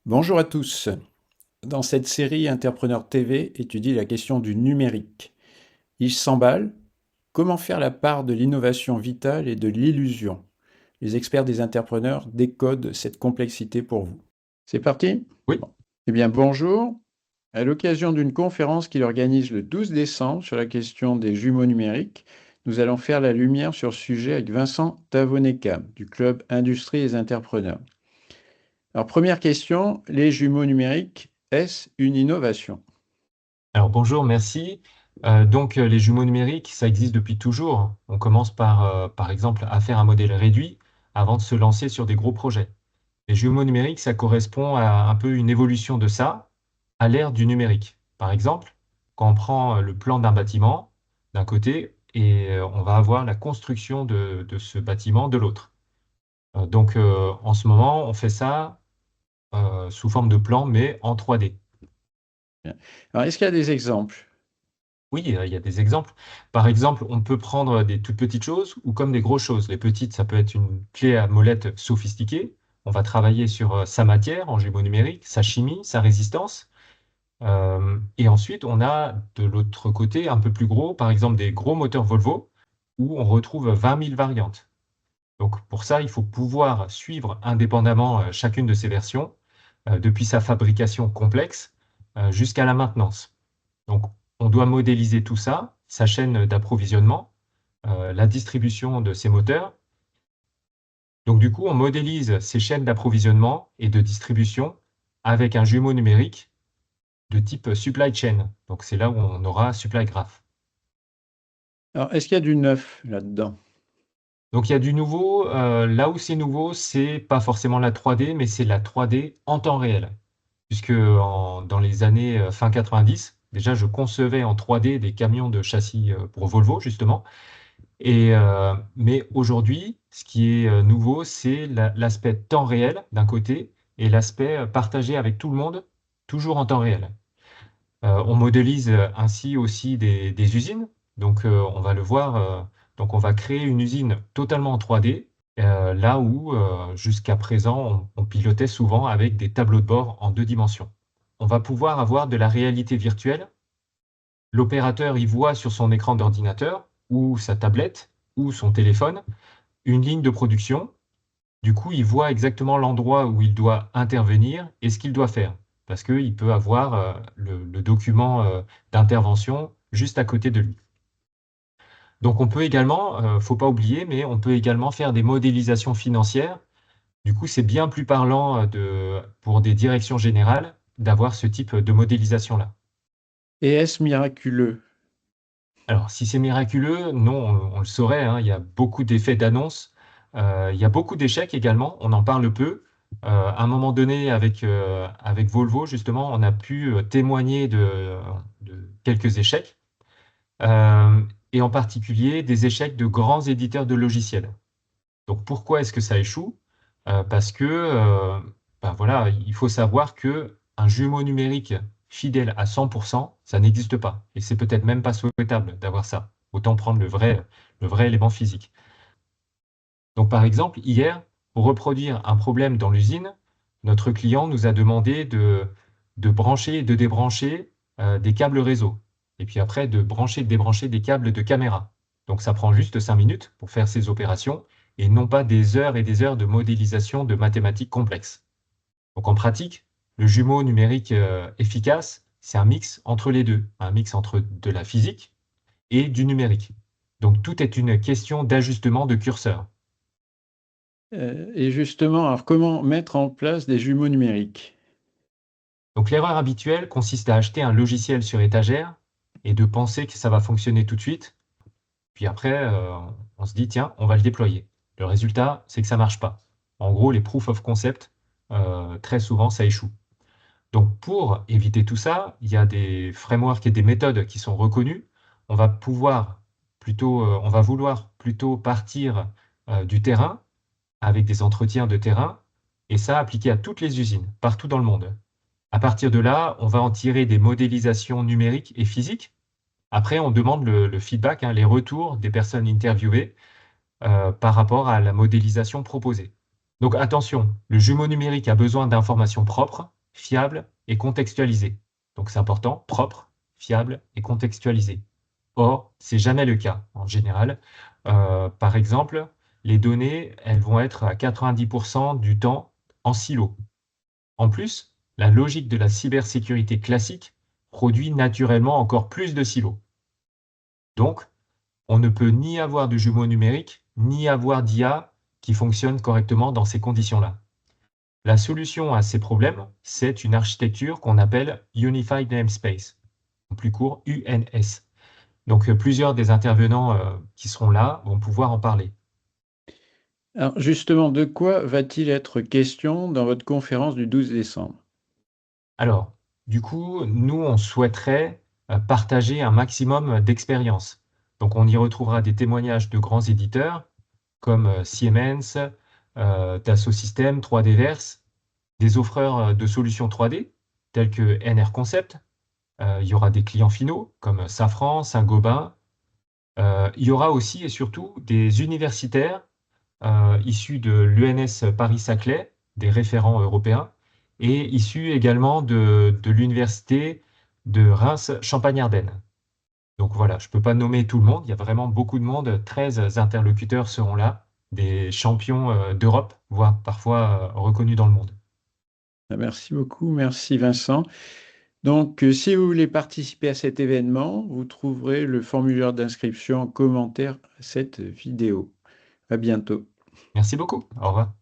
Bonjour à tous. Dans cette série, Interpreneur TV étudie la question du numérique. Il s'emballe. Comment faire la part de l'innovation vitale et de l'illusion? Les experts des entrepreneurs décodent cette complexité pour vous. C'est parti? Oui, Bon. Eh bien, bonjour. À l'occasion d'une conférence qu'il organise le 12 décembre sur la question des jumeaux numériques, nous allons faire la lumière sur ce sujet avec Vincent Tavoneka du club Industrie et Entrepreneurs. Alors, première question, les jumeaux numériques, est-ce une innovation? alors bonjour, merci. Les jumeaux numériques, ça existe depuis toujours. On commence par exemple, à faire un modèle réduit avant de se lancer sur des gros projets. Les jumeaux numériques, ça correspond à un peu une évolution de ça à l'ère du numérique. Par exemple, quand on prend le plan d'un bâtiment d'un côté et on va avoir la construction de ce bâtiment de l'autre. En ce moment, on fait ça sous forme de plan, mais en 3D. Bien. Alors, est-ce qu'il y a des exemples? Oui, il y a des exemples. Par exemple, on peut prendre des toutes petites choses ou comme des grosses choses. Les petites, ça peut être une clé à molette sophistiquée. On va travailler sur sa matière en gémeaux numériques, sa chimie, sa résistance. Et ensuite, on a de l'autre côté un peu plus gros, par exemple des gros moteurs Volvo, où on retrouve 20 000 variantes. Donc pour ça, il faut pouvoir suivre indépendamment chacune de ces versions, depuis sa fabrication complexe jusqu'à la maintenance. Donc, on doit modéliser tout ça, sa chaîne d'approvisionnement, la distribution de ces moteurs. Donc, du coup, on modélise ces chaînes d'approvisionnement et de distribution avec un jumeau numérique de type supply chain. Donc, c'est là où on aura supply graph. Alors, est-ce qu'il y a du neuf là-dedans? Donc, il y a du nouveau. Là où c'est nouveau, c'est pas forcément la 3D, mais c'est la 3D en temps réel. Puisque dans les années fin 90, déjà, je concevais en 3D des camions de châssis pour Volvo, justement. Mais aujourd'hui, ce qui est nouveau, c'est l'aspect temps réel d'un côté et l'aspect partagé avec tout le monde, toujours en temps réel. On modélise ainsi aussi des usines. On va le voir. Donc, on va créer une usine totalement en 3D, là où jusqu'à présent, on pilotait souvent avec des tableaux de bord en 2 dimensions. On va pouvoir avoir de la réalité virtuelle. L'opérateur y voit sur son écran d'ordinateur ou sa tablette ou son téléphone une ligne de production. Du coup, il voit exactement l'endroit où il doit intervenir et ce qu'il doit faire. Parce qu'il peut avoir le document d'intervention juste à côté de lui. Donc on peut également, faut pas oublier, mais on peut également faire des modélisations financières. Du coup, c'est bien plus parlant pour des directions générales d'avoir ce type de modélisation-là. Et est-ce miraculeux? Alors, si c'est miraculeux, non, on le saurait, hein, il y a beaucoup d'effets d'annonce. Il y a beaucoup d'échecs également, on en parle peu. À un moment donné, avec Volvo, justement, on a pu témoigner de quelques échecs, euh, et en particulier des échecs de grands éditeurs de logiciels. Donc, pourquoi est-ce que ça échoue? Parce que, ben voilà, il faut savoir que un jumeau numérique fidèle à 100%, ça n'existe pas. Et c'est peut-être même pas souhaitable d'avoir ça. Autant prendre le vrai élément physique. Donc, par exemple, hier, pour reproduire un problème dans l'usine, notre client nous a demandé de brancher et de débrancher des câbles réseau. Et puis après, de brancher et de débrancher des câbles de caméra. Donc, ça prend juste 5 minutes pour faire ces opérations et non pas des heures et des heures de modélisation de mathématiques complexes. Donc, en pratique, le jumeau numérique efficace, c'est un mix entre les deux, un mix entre de la physique et du numérique. Donc, tout est une question d'ajustement de curseur. Et justement, alors comment mettre en place des jumeaux numériques? Donc l'erreur habituelle consiste à acheter un logiciel sur étagère et de penser que ça va fonctionner tout de suite. Puis après, on se dit, tiens, on va le déployer. Le résultat, c'est que ça ne marche pas. En gros, les proof of concept, très souvent, ça échoue. Donc pour éviter tout ça, il y a des frameworks et des méthodes qui sont reconnues. On va vouloir plutôt partir du terrain avec des entretiens de terrain et ça appliqué à toutes les usines, partout dans le monde. À partir de là, on va en tirer des modélisations numériques et physiques. Après, on demande le feedback, hein, les retours des personnes interviewées par rapport à la modélisation proposée. Donc attention, le jumeau numérique a besoin d'informations propres, fiable et contextualisé. Donc c'est important, propre, fiable et contextualisé. Or, c'est jamais le cas en général. Par exemple, les données, elles vont être à 90% du temps en silo. En plus, la logique de la cybersécurité classique produit naturellement encore plus de silos. Donc, on ne peut ni avoir de jumeaux numériques, ni avoir d'IA qui fonctionne correctement dans ces conditions-là. La solution à ces problèmes, c'est une architecture qu'on appelle Unified Namespace, en plus court UNS. Donc, plusieurs des intervenants qui seront là vont pouvoir en parler. Alors justement, de quoi va-t-il être question dans votre conférence du 12 décembre? Alors, du coup, nous, on souhaiterait partager un maximum d'expériences. Donc, on y retrouvera des témoignages de grands éditeurs comme Siemens, Dassault Systèmes, 3Dverse, des offreurs de solutions 3D tels que NR Concept. Il y aura des clients finaux comme Safran, Saint-Gobain. Il y aura aussi et surtout des universitaires issus de l'UNS Paris-Saclay, des référents européens, et issus également de l'université de Reims-Champagne-Ardenne. Donc voilà, je ne peux pas nommer tout le monde, il y a vraiment beaucoup de monde, 13 interlocuteurs seront là, des champions d'Europe, voire parfois reconnus dans le monde. Ah, merci beaucoup, merci Vincent. Donc, si vous voulez participer à cet événement, vous trouverez le formulaire d'inscription en commentaire à cette vidéo. À bientôt. Merci beaucoup, au revoir.